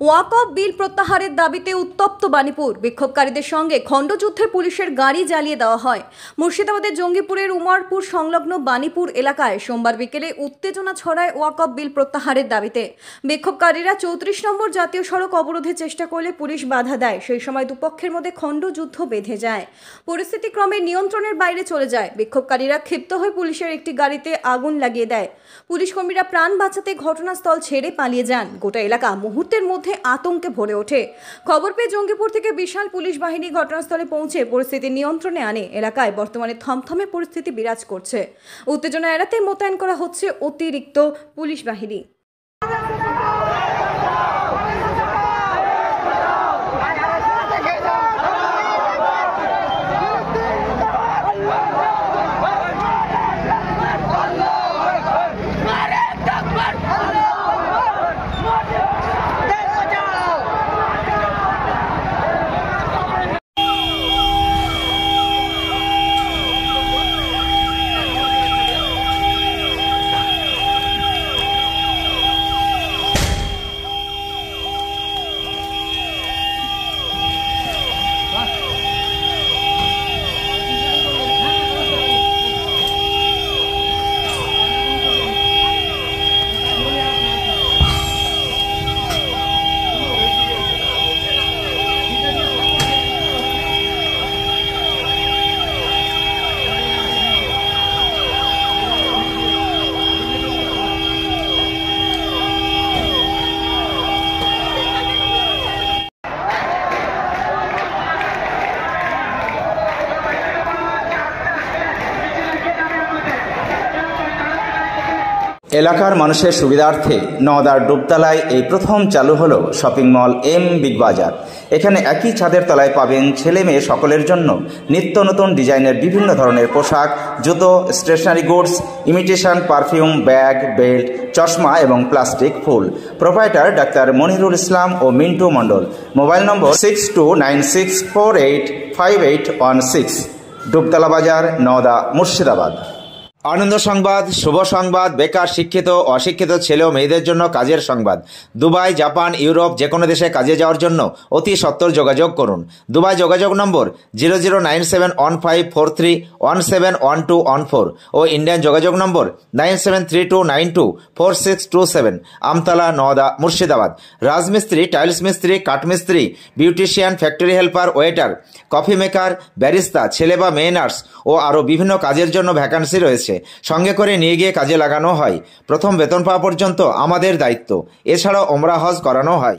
ওয়াকফ বিল প্রত্যাহারের দাবিতে উত্তপ্ত বাণীপুর। বিক্ষোভকারীদের সঙ্গে খণ্ডযুদ্ধে পুলিশের গাড়ি জ্বালিয়ে দেওয়া হয়। মুর্শিদাবাদের জঙ্গিপুরের উমরপুর সংলগ্ন বাণীপুর এলাকায় সোমবার বিকেলে উত্তেজনা ছড়ায় ওয়াকফ বিল প্রত্যাহারের দাবিতে। বিক্ষোভকারীরা 34 নম্বর জাতীয় সড়ক অবরোধের চেষ্টা করলে পুলিশ বাধা দেয়। সেই সময় দুপক্ষের মধ্যে খণ্ডযুদ্ধ বেঁধে যায়। পরিস্থিতি ক্রমে নিয়ন্ত্রণের বাইরে চলে যায়। বিক্ষোভকারীরা ক্ষিপ্ত হয়ে পুলিশের একটি গাড়িতে আগুন লাগিয়ে দেয়। পুলিশ কর্মীরা প্রাণ বাঁচাতে ঘটনাস্থল ছেড়ে পালিয়ে যান। গোটা এলাকা মুহূর্তের মধ্যে আতঙ্কে ভরে ওঠে। খবর পেয়ে জঙ্গিপুর থেকে বিশাল পুলিশ বাহিনী ঘটনাস্থলে পৌঁছে পরিস্থিতি নিয়ন্ত্রণে আনে। এলাকায় বর্তমানে থমথমে পরিস্থিতি বিরাজ করছে। উত্তেজনা এড়াতে মোতায়েন করা হচ্ছে অতিরিক্ত পুলিশ বাহিনী। এলাকার মানুষের সুবিধার্থে নওদার ডুবতলায় এই প্রথম চালু হলো শপিং মল বিগ বাজার। এখানে একই ছাদের তলায় পাবেন ছেলে মেয়ে সকলের জন্য নিত্য নতুন ডিজাইনের বিভিন্ন ধরনের পোশাক, জুতো, stationery goods, imitation perfume, bag, belt, চশমা এবং প্লাস্টিক ফুল। প্রোপাইটার ডাক্তার মনিরুল ইসলাম ও মিন্টু মণ্ডল। Mobile number 6296485816। ডুবতলা বাজার, নওদা, মুর্শিদাবাদ। আনন্দ সংবাদ, শুভ সংবাদ, বেকার, শিক্ষিত, অশিক্ষিত ছেলে ও মেয়েদের জন্য কাজের সংবাদ। দুবাই, জাপান, ইউরোপ যে কোনো দেশে কাজে যাওয়ার জন্য অতি সত্বর যোগাযোগ করুন। দুবাই যোগাযোগ নম্বর 00971543171214 ও ইন্ডিয়ান যোগাযোগ নম্বর 9732924627। আমতলা, নওদা, মুর্শিদাবাদ। রাজমিস্ত্রি, টাইলস মিস্ত্রি, কাঠমিস্ত্রি, beautician, factory helper, waiter, coffee maker, barista, ছেলে বা মেয়ে নার্স ও আরও বিভিন্ন কাজের জন্য ভ্যাকান্সি রয়েছে। সঙ্গে করে নিয়ে গিয়ে কাজে লাগানো হয়। প্রথম বেতন পাওয়া পর্যন্ত আমাদের দায়িত্ব। এছাড়াও ওমরা হজ করানো হয়।